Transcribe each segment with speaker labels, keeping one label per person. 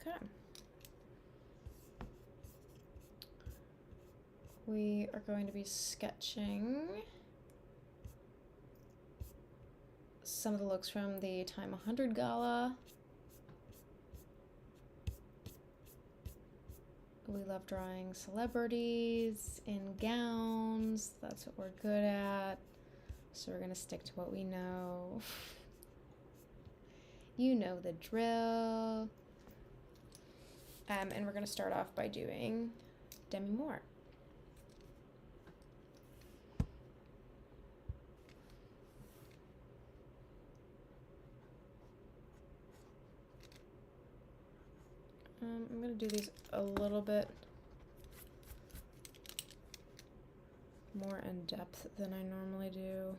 Speaker 1: Okay. We are going to be sketching some of the looks from the Time 100 Gala. We love drawing celebrities in gowns. That's what we're good at. So we're going to stick to what we know. You know the drill. And we're going to start off by doing Demi Moore. I'm going to do these a little bit more in depth than I normally do.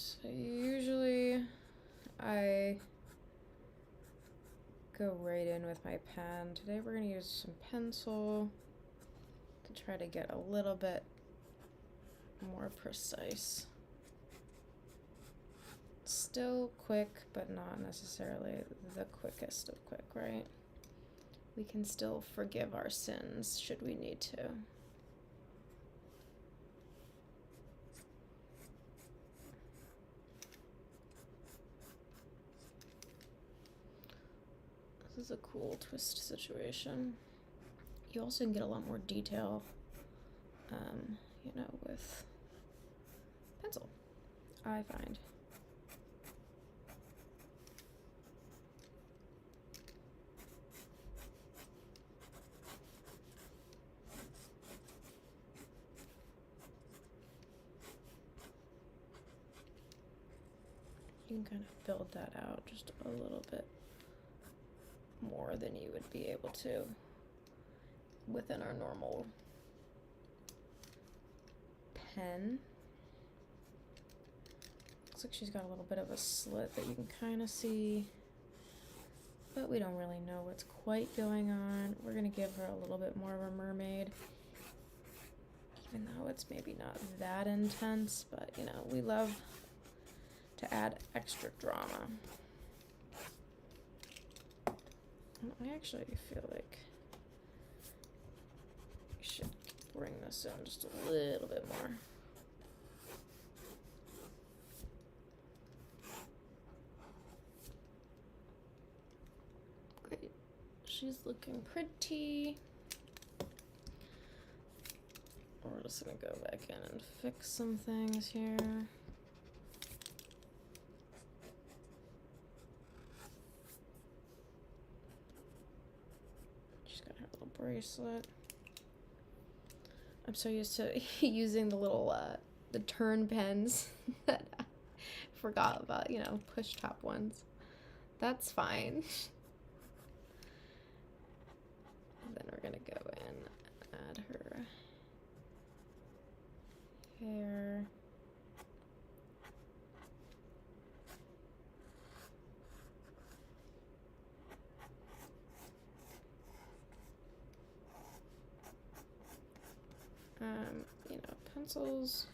Speaker 1: So usually I go right in with my pen. Today we're going to use some pencil to try to get a little bit more precise. Still quick, but not necessarily the quickest of quick, right? We can still forgive our sins should we need to. This is a cool twist situation. You also can get a lot more detail, you know, with pencil, I find. You can kind of build that out just a little bit more than you would be able to within our normal pen. Looks like she's got a little bit of a slit that you can kind of see, but we don't really know what's quite going on. We're gonna give her a little bit more of a mermaid, even though it's maybe not that intense, but you know, we love to add extra drama. I actually feel like we should bring this in just a little bit more. Great. She's looking pretty. We're just gonna go back in and fix some things here. Bracelet. I'm so used to using the little the turn pens that I forgot about, you know, push top ones. That's fine. And then we're gonna go in and add her hair. You know, pencils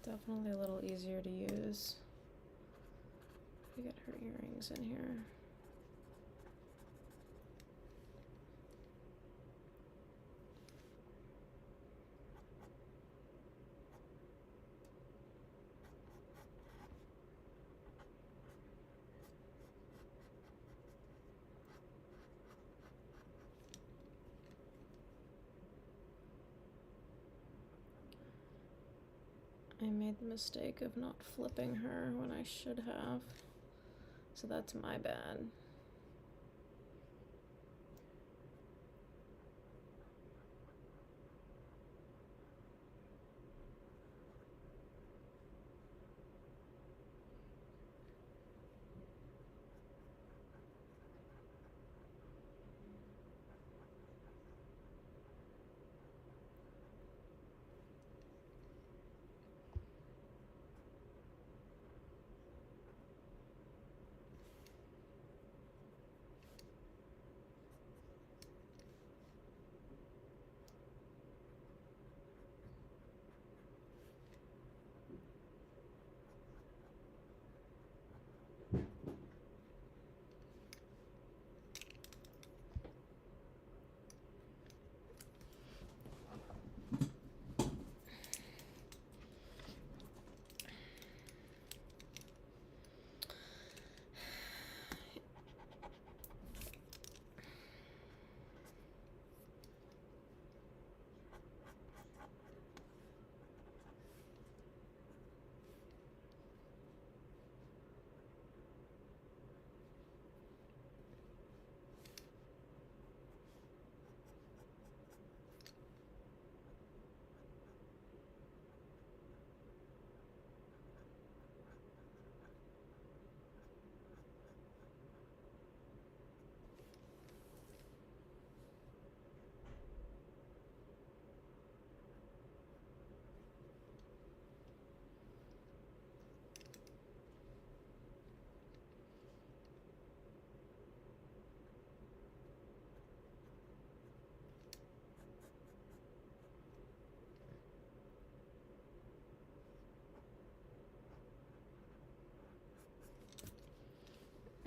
Speaker 1: Definitely a little easier to use. We got her earrings in here. I made the mistake of not flipping her when I should have, so that's my bad.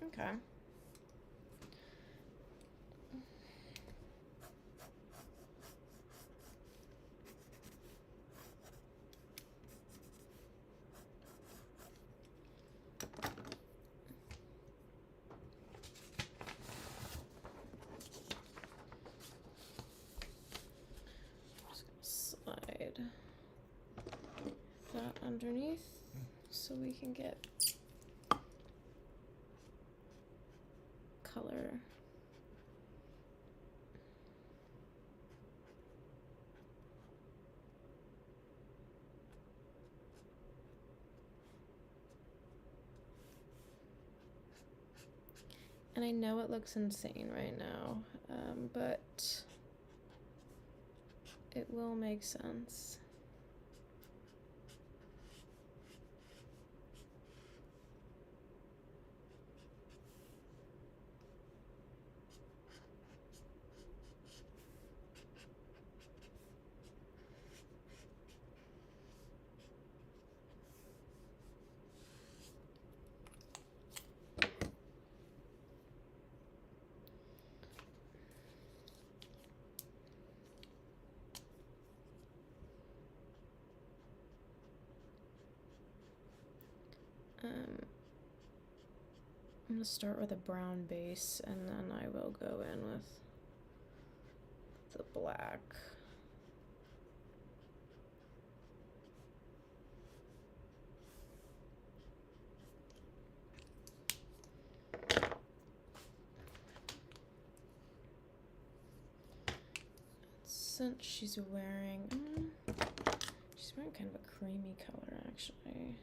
Speaker 1: Okay. Just gonna slide that underneath so we can get color. And I know it looks insane right now, but it will make sense. I'm gonna start with a brown base and then I will go in with the black. Since she's wearing kind of a creamy color actually.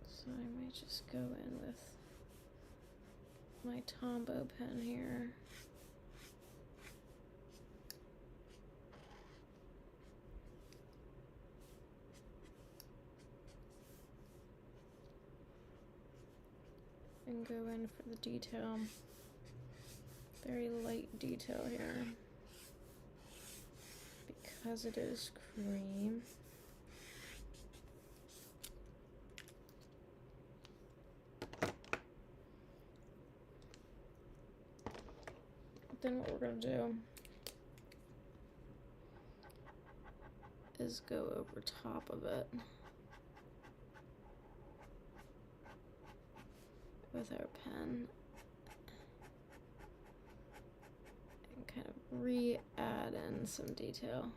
Speaker 1: So I might just go in with my Tombow pen here. And go in for the detail. Very light detail here. because it is cream. Then what we're gonna do is go over top of it with our pen and kind of re-add in some detail.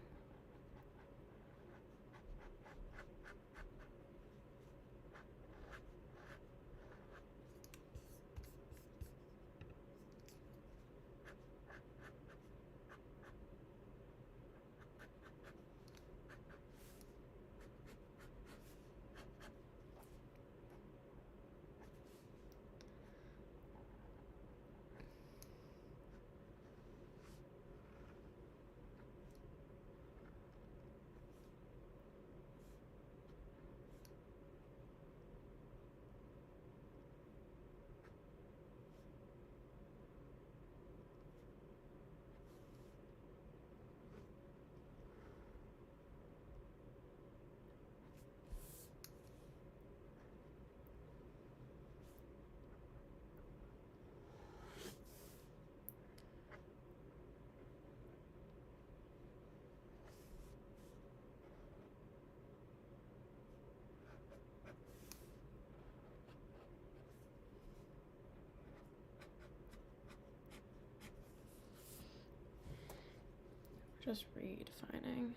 Speaker 1: Just redefining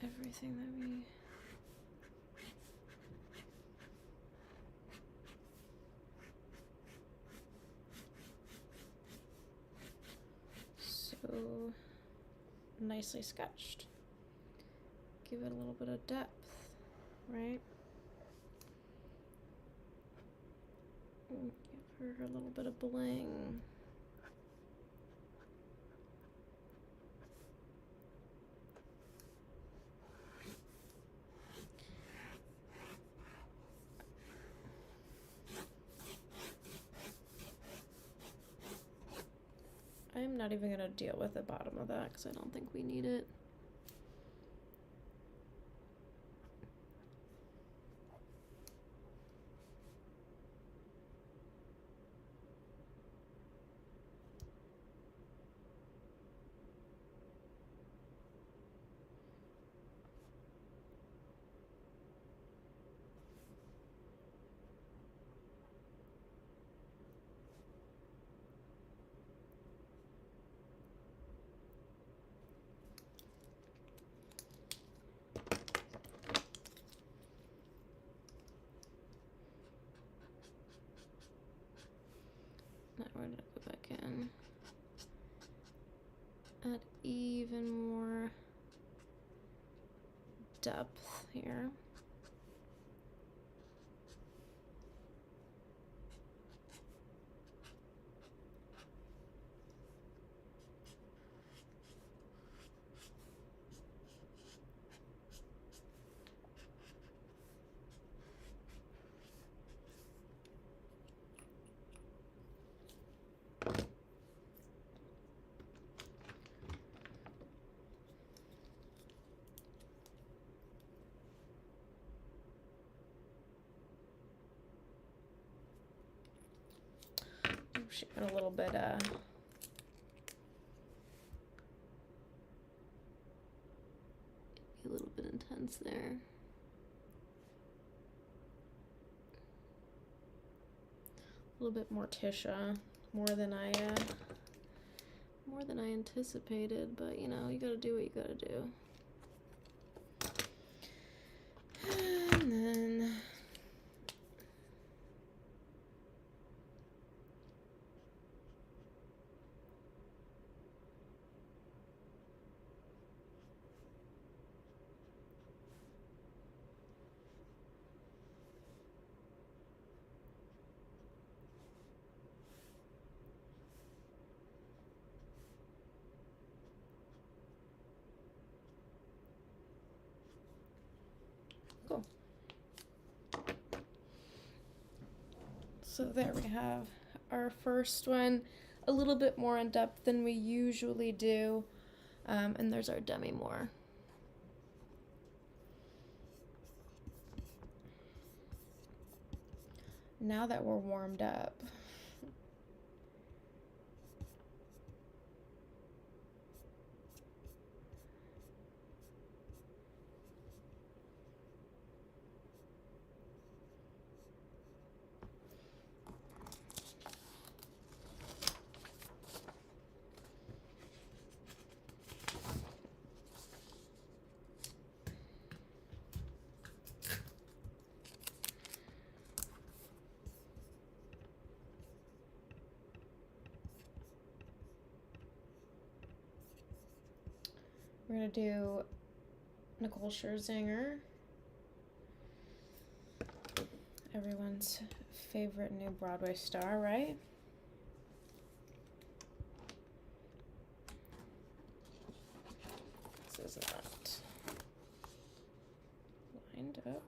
Speaker 1: everything that we so nicely sketched. Give it a little bit of depth, right? And give her a little bit of bling. I'm not even gonna deal with the bottom of that because I don't think we need it. Now we're gonna go back in, add even more depth here. She got a little bit a little bit intense there. A little bit more Tisha, more than I anticipated, but you know, you gotta do what you gotta do. And then cool. So there we have our first one. a little bit more in depth than we usually do. And there's our demi moire. Now that we're warmed up, we're gonna do Nicole Scherzinger, everyone's favorite new Broadway star, right? This is not lined up.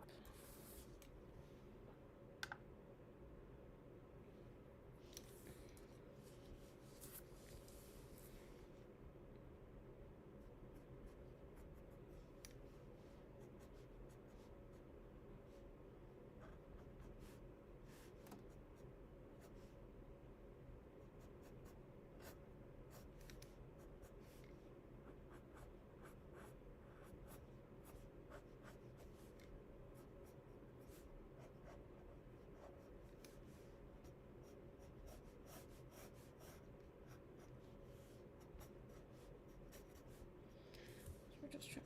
Speaker 1: We're just trying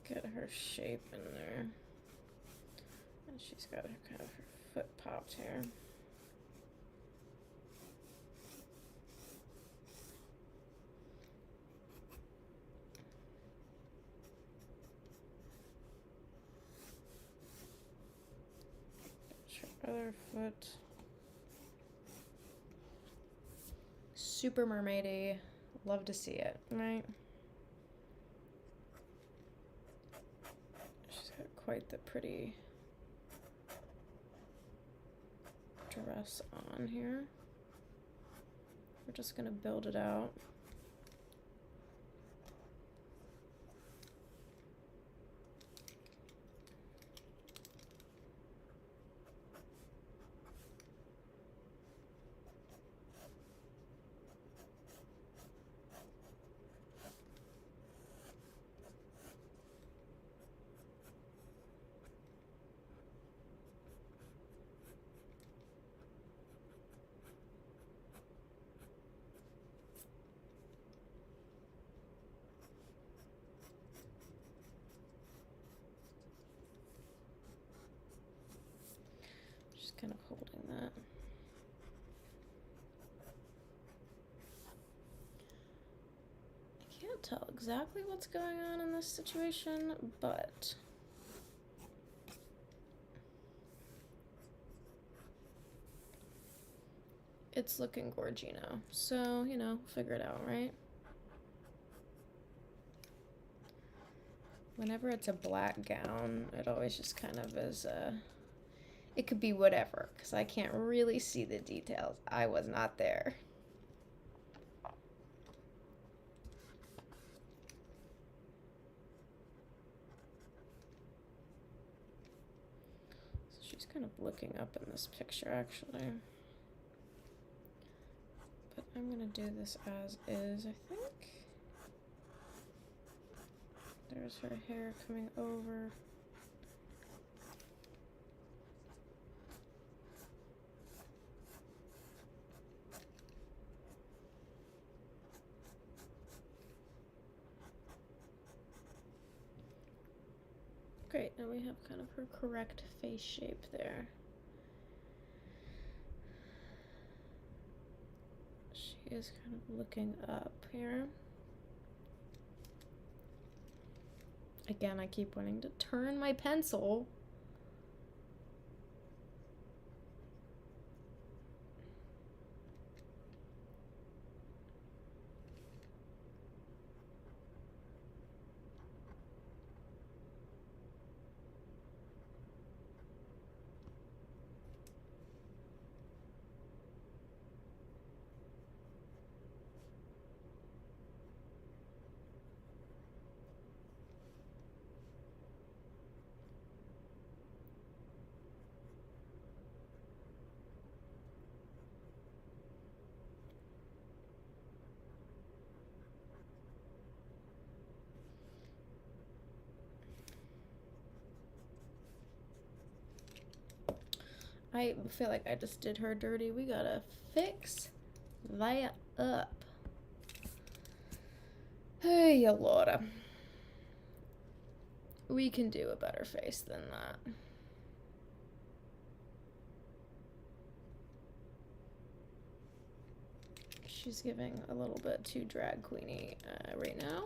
Speaker 1: to get her shape in there. And she's got her kind of her foot popped here. Her other foot. Super mermaidy. Love to see it, right? She's got quite the pretty dress on here. We're just gonna build it out. Just kind of holding that. I can't tell exactly what's going on in this situation, but it's looking gorgino. So, you know, figure it out, right? Whenever it's a black gown, it always just kind of is it could be whatever, because I can't really see the details. I was not there. So she's kind of looking up in this picture, actually. But I'm going to do this as is, I think. There's her hair coming over. Great, now we have kind of her correct face shape there. She is kind of looking up here. Again, I keep wanting to turn my pencil. I feel like I just did her dirty. We gotta fix that up. Hey, Laura. We can do a better face than that. She's giving a little bit too drag queeny right now.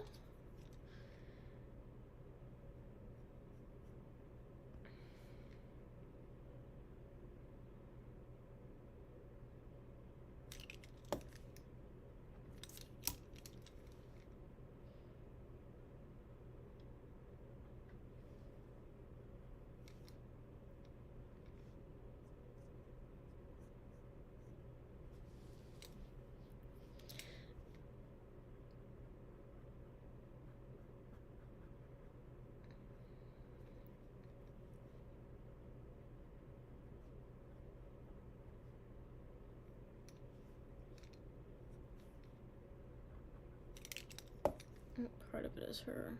Speaker 1: Part of it is her.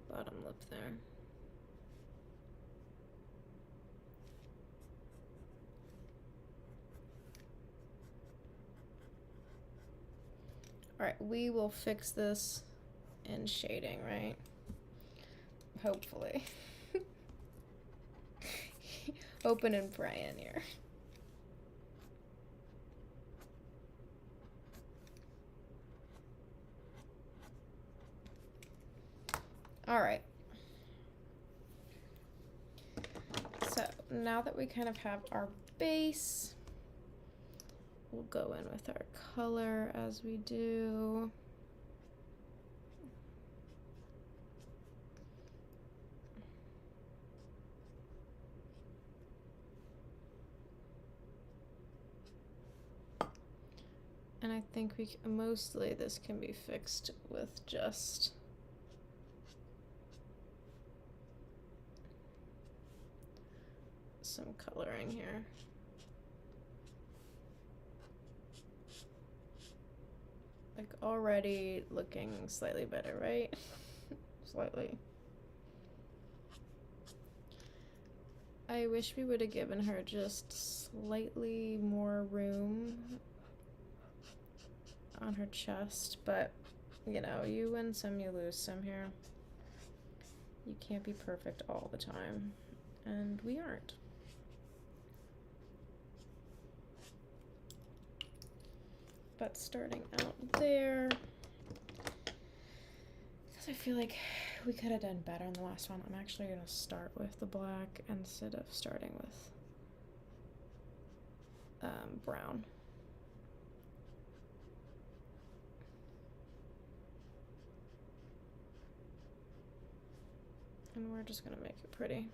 Speaker 1: Bottom lip there. All right, we will fix this in shading, right? Hopefully. Open and praying here. All right. So now that we kind of have our base, we'll go in with our color as we do. And I think mostly this can be fixed with just some coloring here. Like already looking slightly better, right? Slightly. I wish we would have given her just slightly more room on her chest, but you know, you win some, you lose some here. You can't be perfect all the time, and we aren't. But starting out there, because I feel like we could have done better in the last one, I'm actually going to start with the black instead of starting with brown. And we're just going to make it pretty.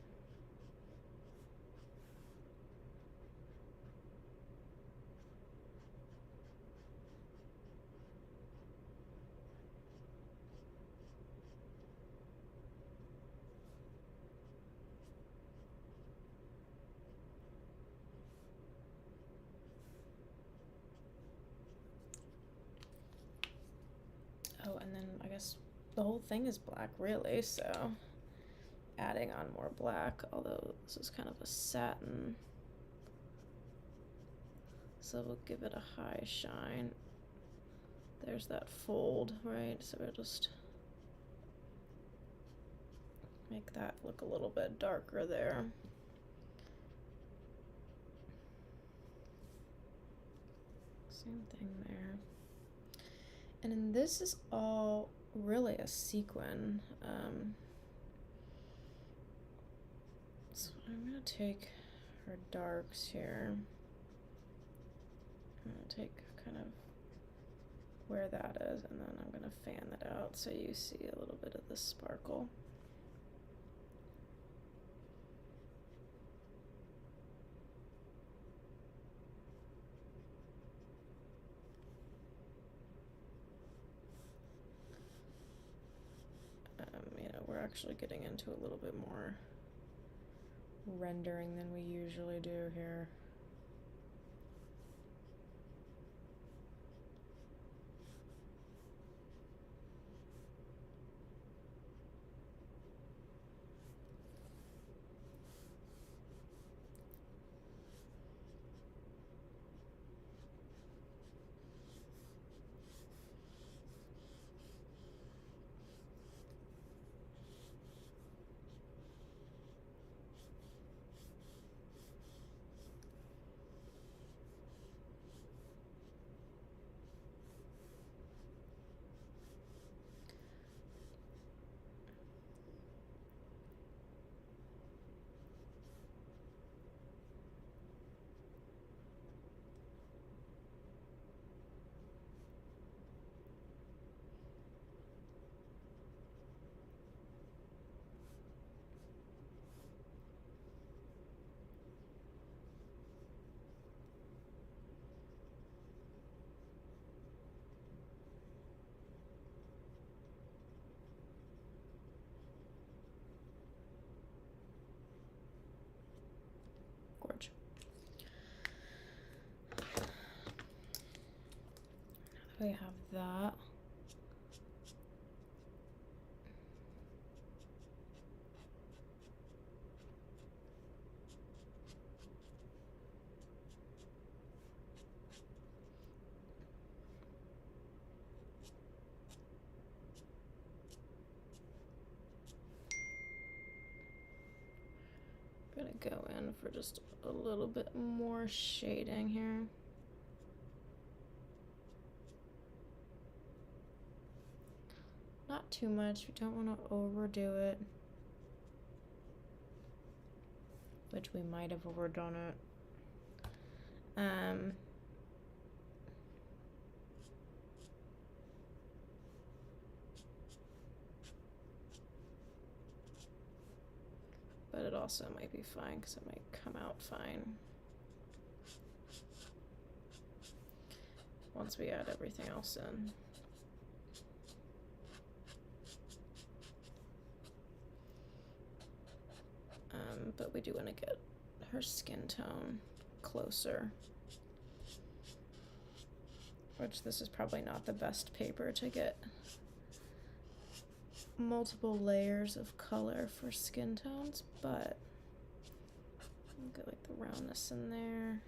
Speaker 1: Oh, and then I guess the whole thing is black, really, so adding on more black, although this is kind of a satin, so we'll give it a high shine. There's that fold, right? So we'll just make that look a little bit darker there. Same thing there. And then this is all really a sequin. So I'm gonna take her darks here. I'm gonna take kind of where that is, and then I'm gonna fan that out so you see a little bit of the sparkle. You know, we're actually getting into a little bit more rendering than we usually do here. I have that. Gonna go in for just a little bit more shading here. Not too much, we don't want to overdo it. Which we might have overdone it. But it also might be fine because it might come out fine once we add everything else in. But we do want to get her skin tone closer, which this is probably not the best paper to get multiple layers of color for skin tones, but get like the roundness in there.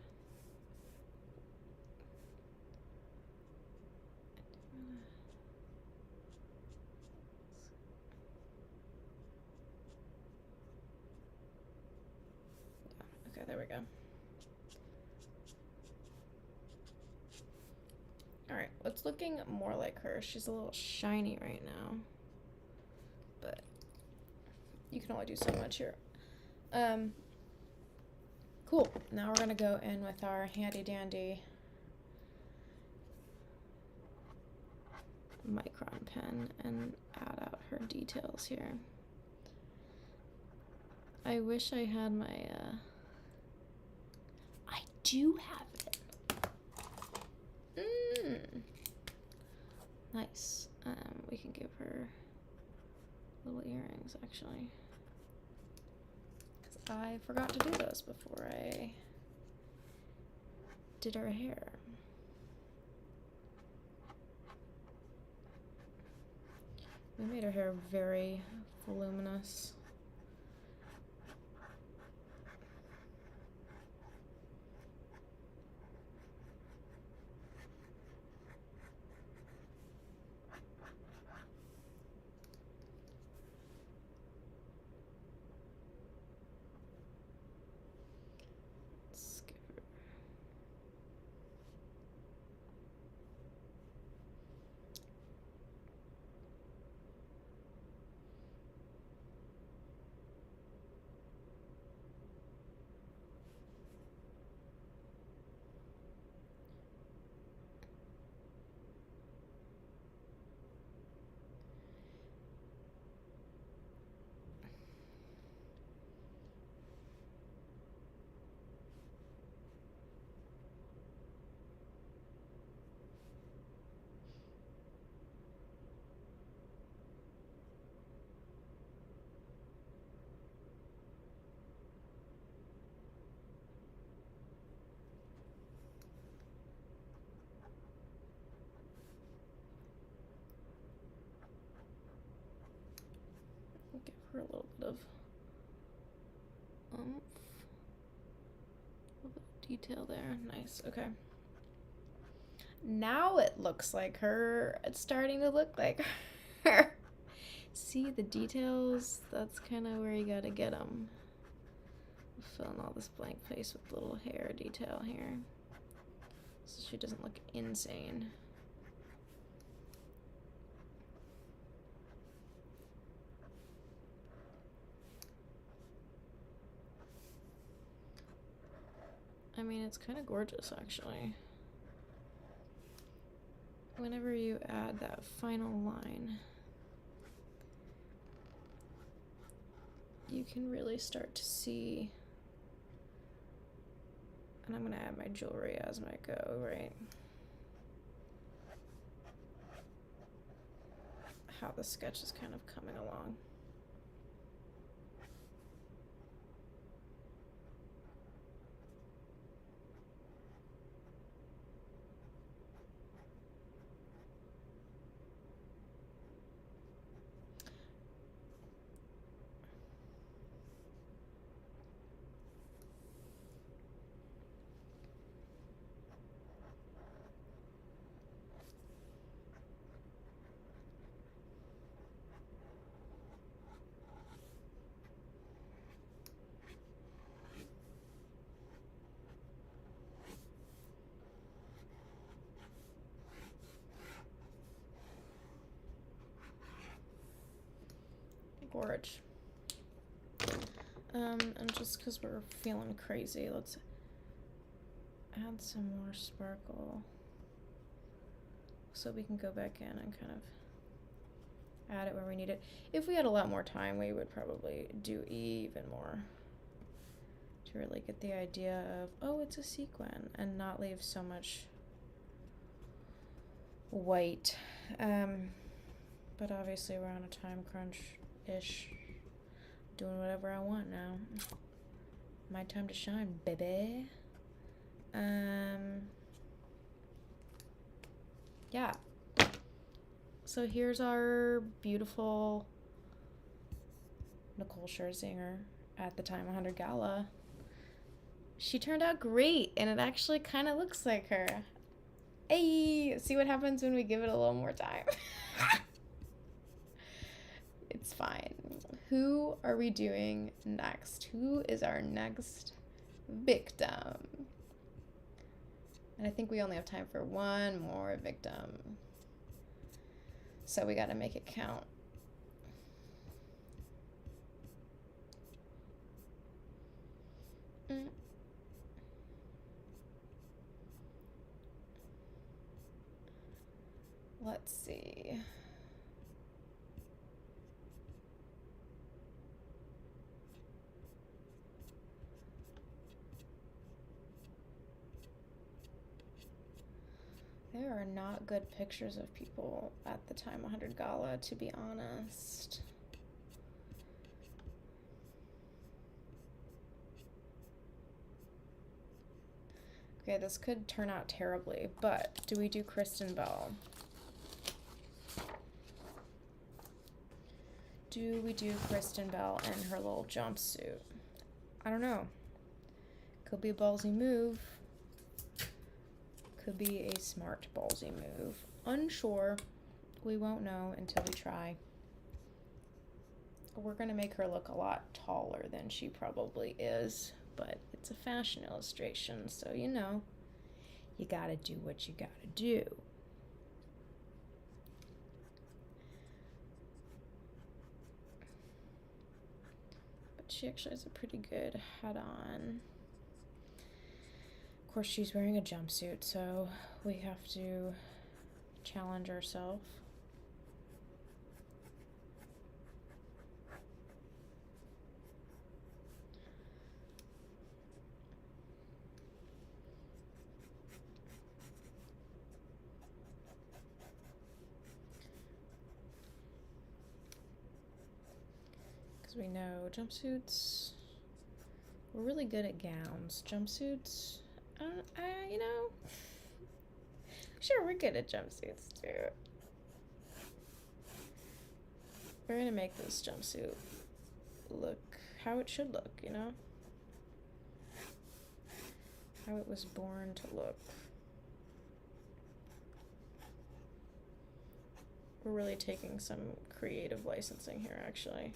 Speaker 1: Okay, there we go. Alright, what's looking more like her? She's a little shiny right now, but you can only do so much here. Cool. Now we're gonna go in with our handy dandy micron pen and add out her details here. I wish I had my, I do have it. Nice. We can give her little earrings, actually. Because I forgot to do those before I did her hair. We made her hair very voluminous. Give her a little bit of oomph. A little bit of detail there. Nice. Okay. Now it looks like her. It's starting to look like her. See the details? That's kind of where you gotta get them. Fill in all this blank space with little hair detail here, so she doesn't look insane. I mean, it's kind of gorgeous, actually. Whenever you add that final line, you can really start to see, and I'm gonna add my jewelry as I go, right? How the sketch is kind of coming along. porridge. And just because we're feeling crazy, let's add some more sparkle so we can go back in and kind of add it where we need it. If we had a lot more time, we would probably do even more to really get the idea of, oh, it's a sequin, and not leave so much white. But obviously we're on a time crunch-ish. Doing whatever I want now. My time to shine, baby. Yeah. So here's our beautiful Nicole Scherzinger at the Time 100 Gala. She turned out great, and it actually kind of looks like her. Hey, see what happens when we give it a little more time. It's fine. Who are we doing next? Who is our next victim? And I think we only have time for one more victim. So we gotta make it count. Let's see. There are not good pictures of people at the Time 100 Gala, to be honest. Okay, this could turn out terribly, but do we do Kristen Bell? Do we do Kristen Bell in her little jumpsuit? I don't know. Could be a ballsy move. Could be a smart ballsy move. Unsure. We won't know until we try. We're gonna make her look a lot taller than she probably is, but it's a fashion illustration, so you know, you gotta do what you gotta do. But she actually has a pretty good hat on. Of course, she's wearing a jumpsuit, so we have to challenge ourselves. Because we know jumpsuits, we're really good at gowns. Jumpsuits, you know, sure, we're good at jumpsuits too. We're gonna make this jumpsuit look how it should look, you know? How it was born to look. We're really taking some creative licensing here, actually.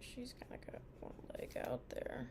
Speaker 1: She's kind of got one leg out there.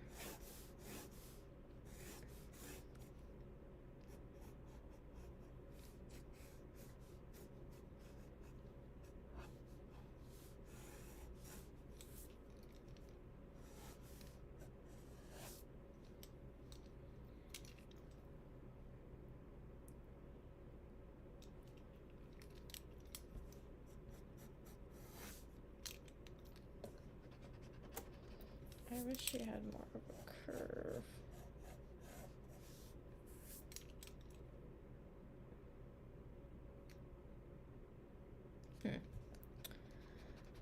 Speaker 1: I wish she had more of a curve.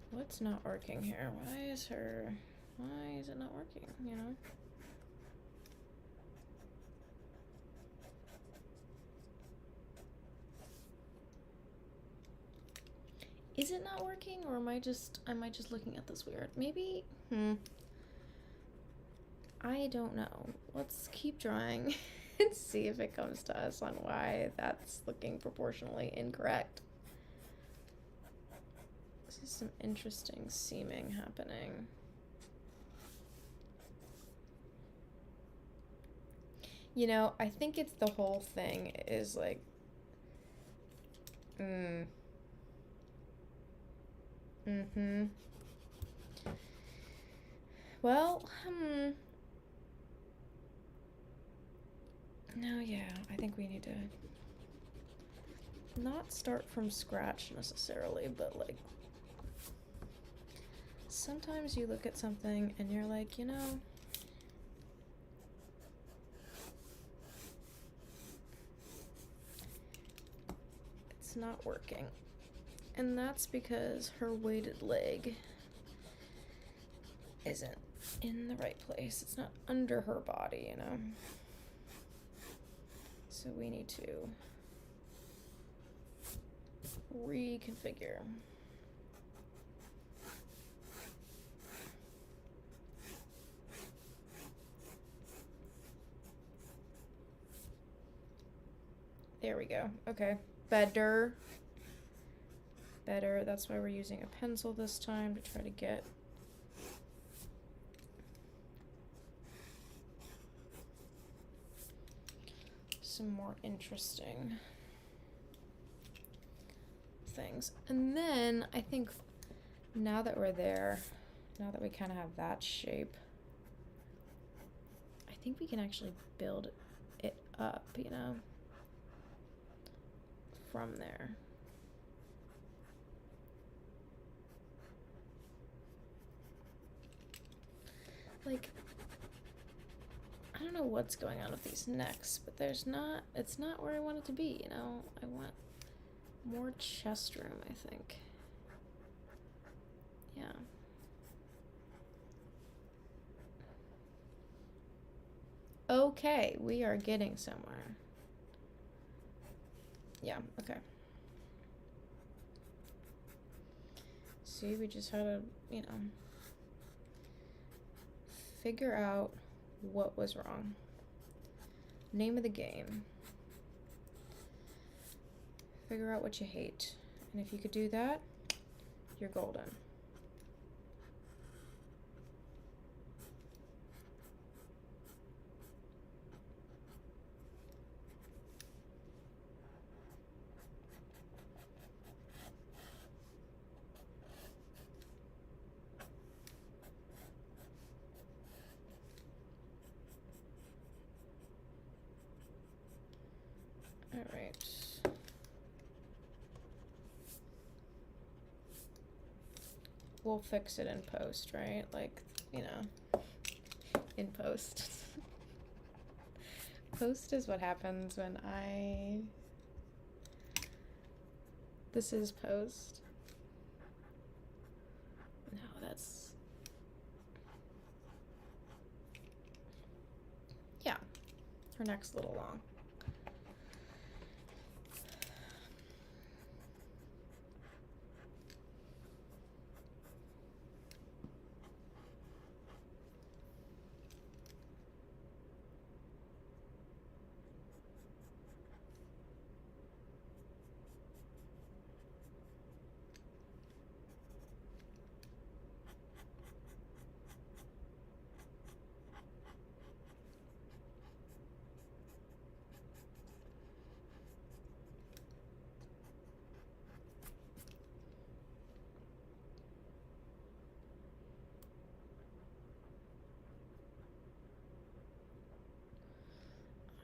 Speaker 1: What's not working here? Why is it not working, you know? Is it not working, or am I just looking at this weird? Maybe, I don't know. Let's keep drawing and see if it comes to us on why that's looking proportionally incorrect. This is some interesting seaming happening. You know, I think it's the whole thing is like, mm-hmm. Well, no, yeah, I think we need to not start from scratch necessarily, but like, sometimes you look at something and you're like, you know, it's not working. And that's because her weighted leg isn't in the right place. It's not under her body, you know. So we need to reconfigure. There we go. Okay. Better. That's why we're using a pencil this time to try to get some more interesting things. And then I think now that we're there, now that we kind of have that shape, I think we can actually build it up, you know, from there. Like, I don't know what's going on with these necks, but it's not where I want it to be, you know? I want more chest room, I think. Yeah. Okay, we are getting somewhere. Yeah, okay. See, we just had to, you know, figure out what was wrong. Name of the game. Figure out what you hate. And if you could do that, you're golden. All right. We'll fix it in post, right? Like, you know, in post. Post is what happens when this is post. No, that's... Yeah. Her neck's a little long.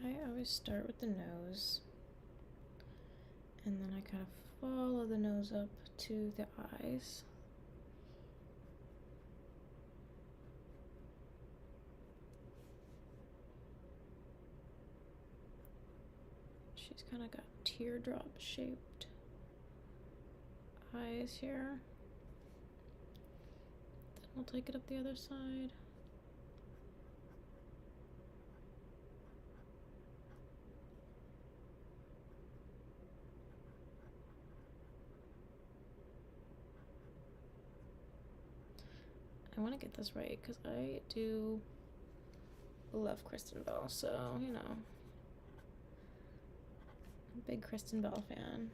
Speaker 1: I always start with the nose, and then I kind of follow the nose up to the eyes. She's kind of got teardrop shaped eyes here. Then we'll take it up the other side. I want to get this right because I do love Kristen Bell, so, you know, I'm a big Kristen Bell fan.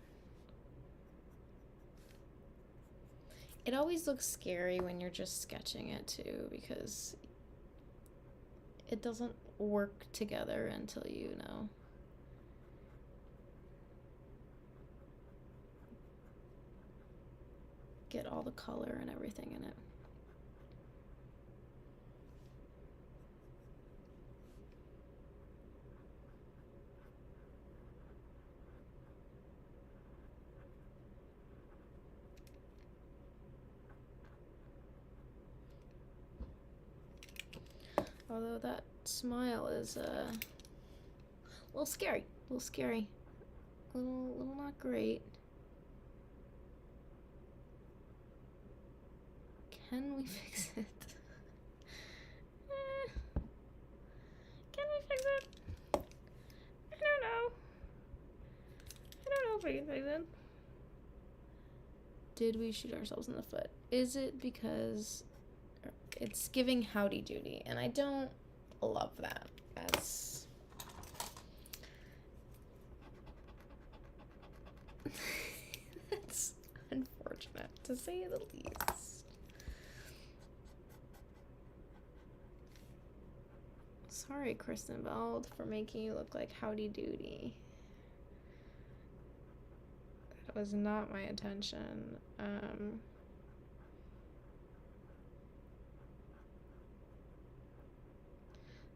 Speaker 1: It always looks scary when you're just sketching it too, because it doesn't work together until you know. Get all the color and everything in it. Although that smile is a little scary, a little not great. Can we fix it? Can we fix it? I don't know. I don't know if we can fix it. Did we shoot ourselves in the foot? Is it because it's giving howdy doody, and I don't love that. That's that's unfortunate, to say the least. Sorry, Kristen Beld, for making you look like howdy doody. That was not my intention.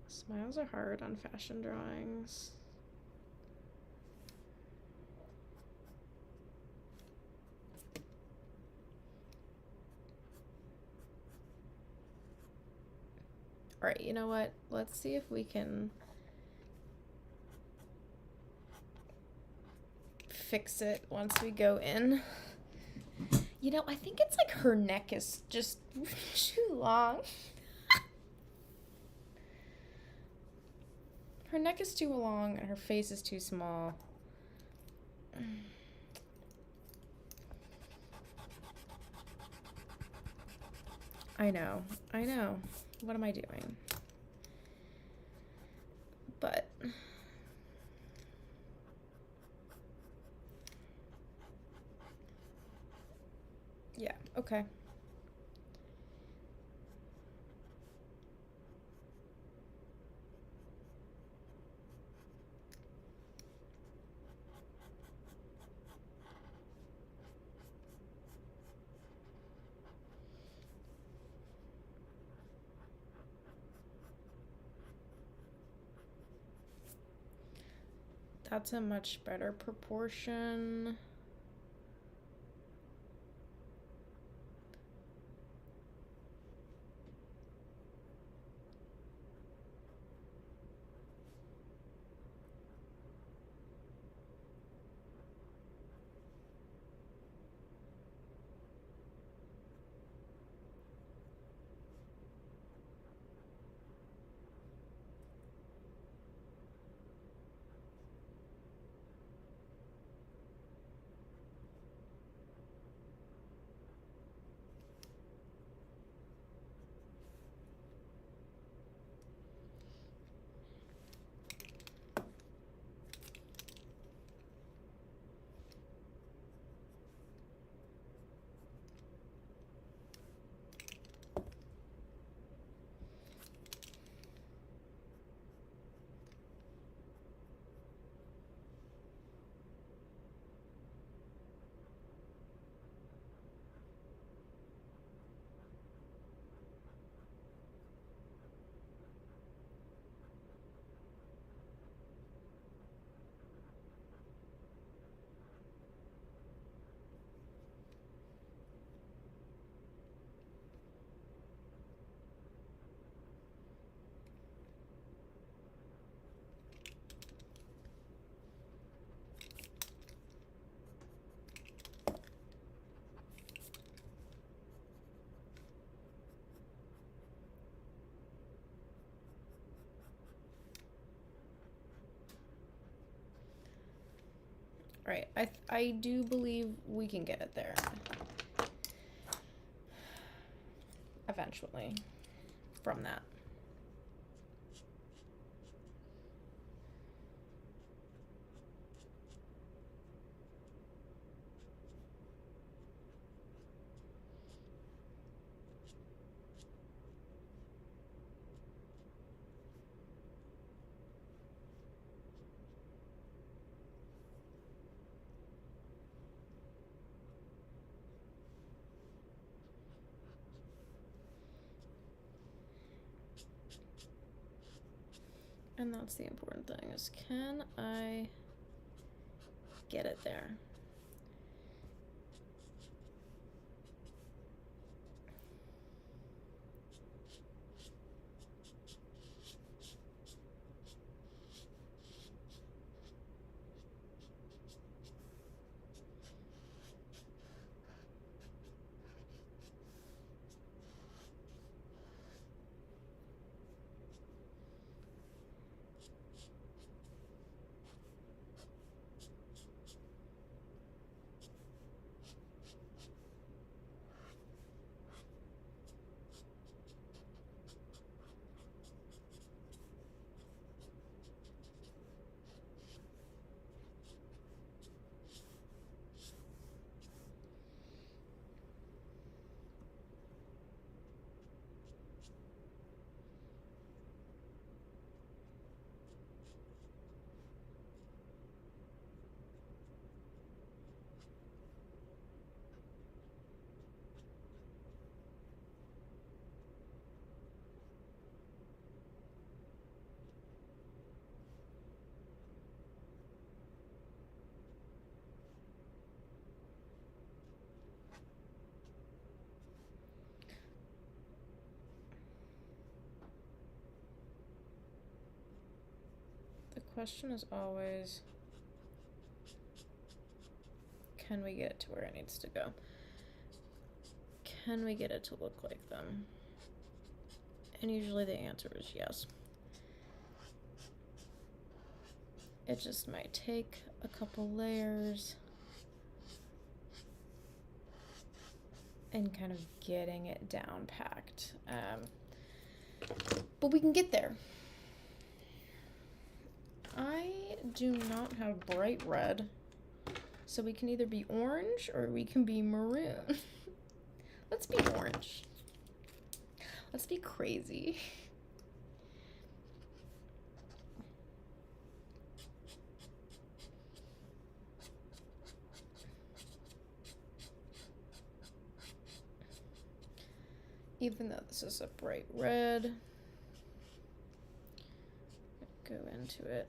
Speaker 1: Smiles are hard on fashion drawings. Alright, you know what? Let's see if we can fix it once we go in. You know, I think it's like her neck is just too long. Her neck is too long and her face is too small. I know. What am I doing? But yeah, okay. That's a much better proportion. Right, I do believe we can get it there. Eventually. From that. And that's the important thing, is can I get it there? The question is always, can we get it to where it needs to go? Can we get it to look like them? And usually the answer is yes. It just might take a couple layers and kind of getting it down packed. But we can get there. I do not have bright red, so we can either be orange or we can be maroon. Let's be orange. Let's be crazy. Even though this is a bright red, go into it.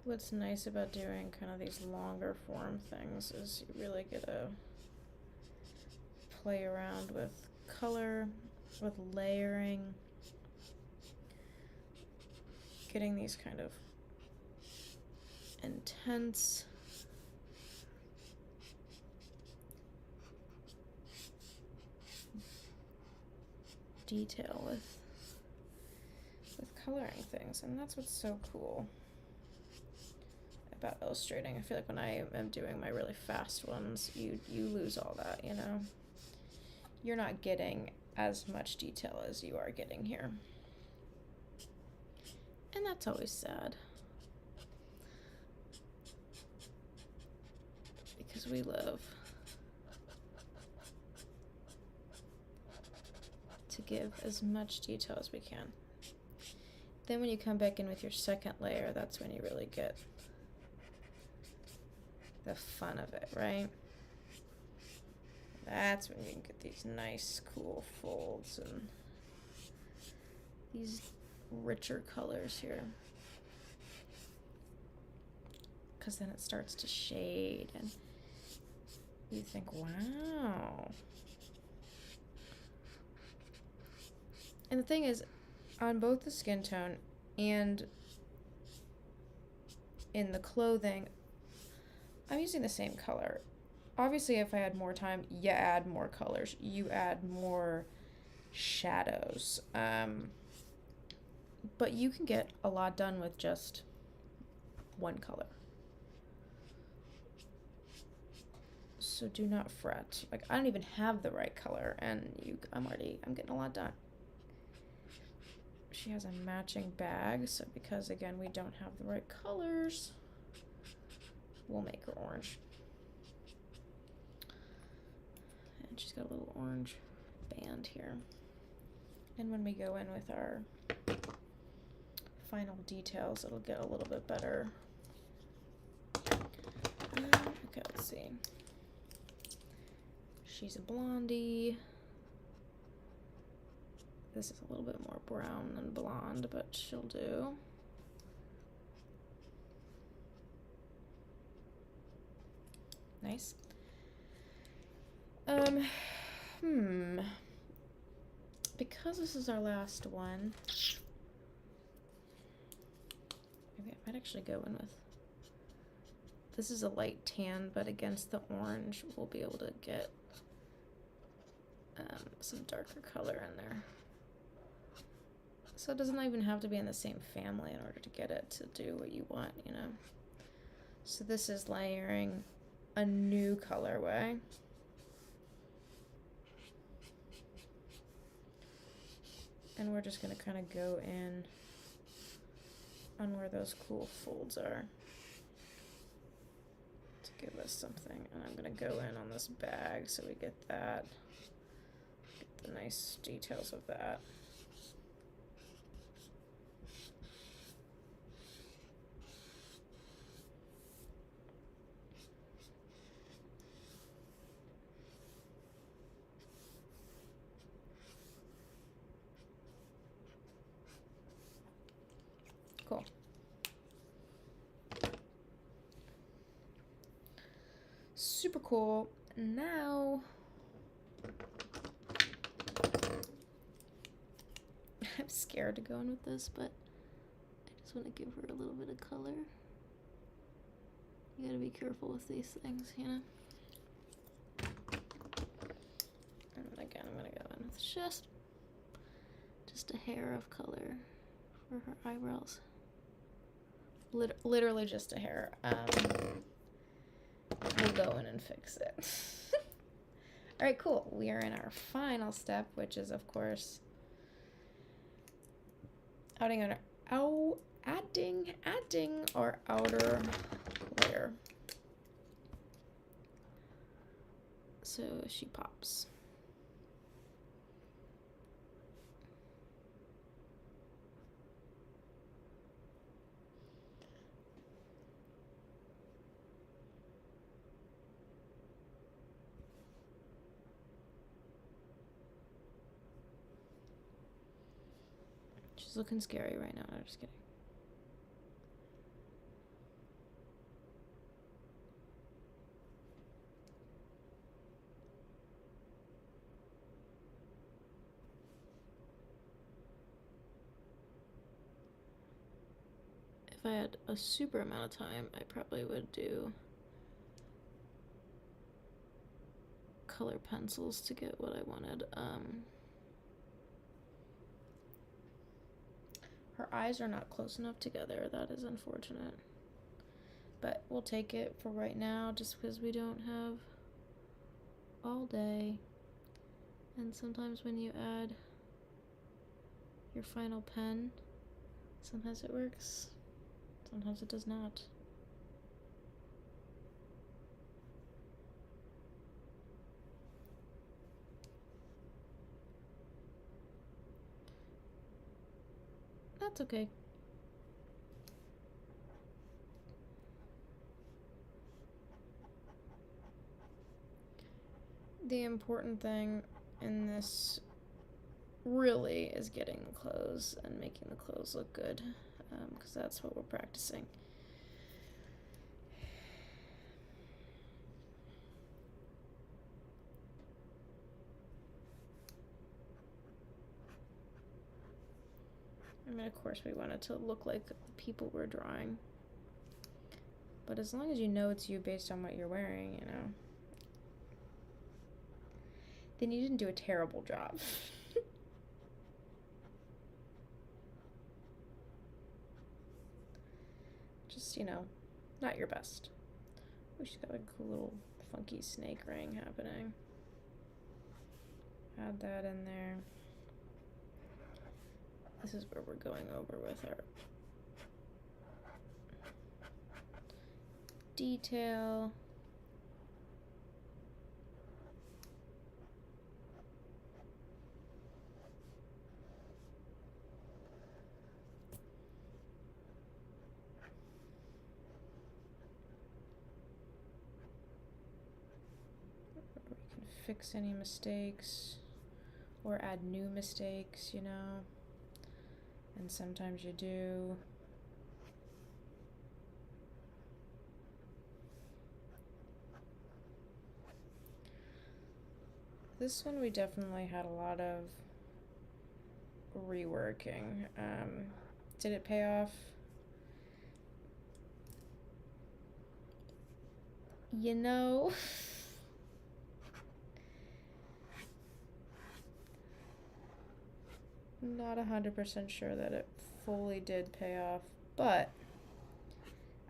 Speaker 1: What's nice about doing kind of these longer form things is you really get to play around with color, with layering, getting these kind of intense detail with coloring things, and that's what's so cool about illustrating. I feel like when I am doing my really fast ones, you lose all that, you know? You're not getting as much detail as you are getting here. And that's always sad. Because we love to give as much detail as we can. Then when you come back in with your second layer, that's when you really get the fun of it, right? That's when you can get these nice, cool folds and these richer colors here. Because then it starts to shade and you think, wow. And the thing is, on both the skin tone and in the clothing, I'm using the same color. Obviously, if I had more time, you add more colors. You add more shadows. But you can get a lot done with just one color. So do not fret. Like, I don't even have the right color, and I'm getting a lot done. she has a matching bag, so because again we don't have the right colors, we'll make her orange. And she's got a little orange band here. And when we go in with our final details, it'll get a little bit better. Okay, let's see. She's a blondie. This is a little bit more brown than blonde, but she'll do. Nice. Because this is our last one, maybe I might actually go in with, this is a light tan, but against the orange, we'll be able to get some darker color in there. So it doesn't even have to be in the same family in order to get it to do what you want, you know. So this is layering a new colorway. And we're just gonna kind of go in on where those cool folds are to give us something. And I'm gonna go in on this bag so we get that, get the nice details of that. Cool. Super cool. Now, I'm scared to go in with this, but I just want to give her a little bit of color. You gotta be careful with these things, you know? And again, I'm gonna go in with just a hair of color for her eyebrows. Literally just a hair. We'll go in and fix it. All right, cool. We are in our final step, which is, of course, adding our outer layer. So she pops. She's looking scary right now. No, just kidding. If I had a super amount of time, I probably would do color pencils to get what I wanted. Her eyes are not close enough together. That is unfortunate. But we'll take it for right now just because we don't have all day. And sometimes when you add your final pen, sometimes it works, sometimes it does not. That's okay. The important thing in this really is getting the clothes and making the clothes look good, because that's what we're practicing. I mean, of course, we want it to look like the people we're drawing. But as long as you know it's you based on what you're wearing, you know, then you didn't do a terrible job. Just, you know, not your best. Oh, she's got a cool little funky snake ring happening. Add that in there. This is where we're going over with our detail. We can fix any mistakes or add new mistakes, you know, and sometimes you do. This one we definitely had a lot of reworking. Did it pay off? You know, not 100% sure that it fully did pay off, but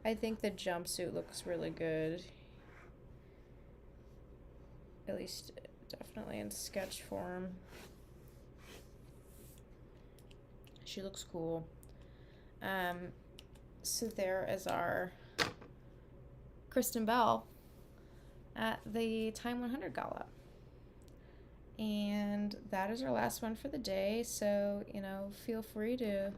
Speaker 1: I think the jumpsuit looks really good. At least definitely in sketch form. She looks cool. So there is our Kristen Bell at the Time 100 Gala. And that is our last one for the day. So, you know, feel free to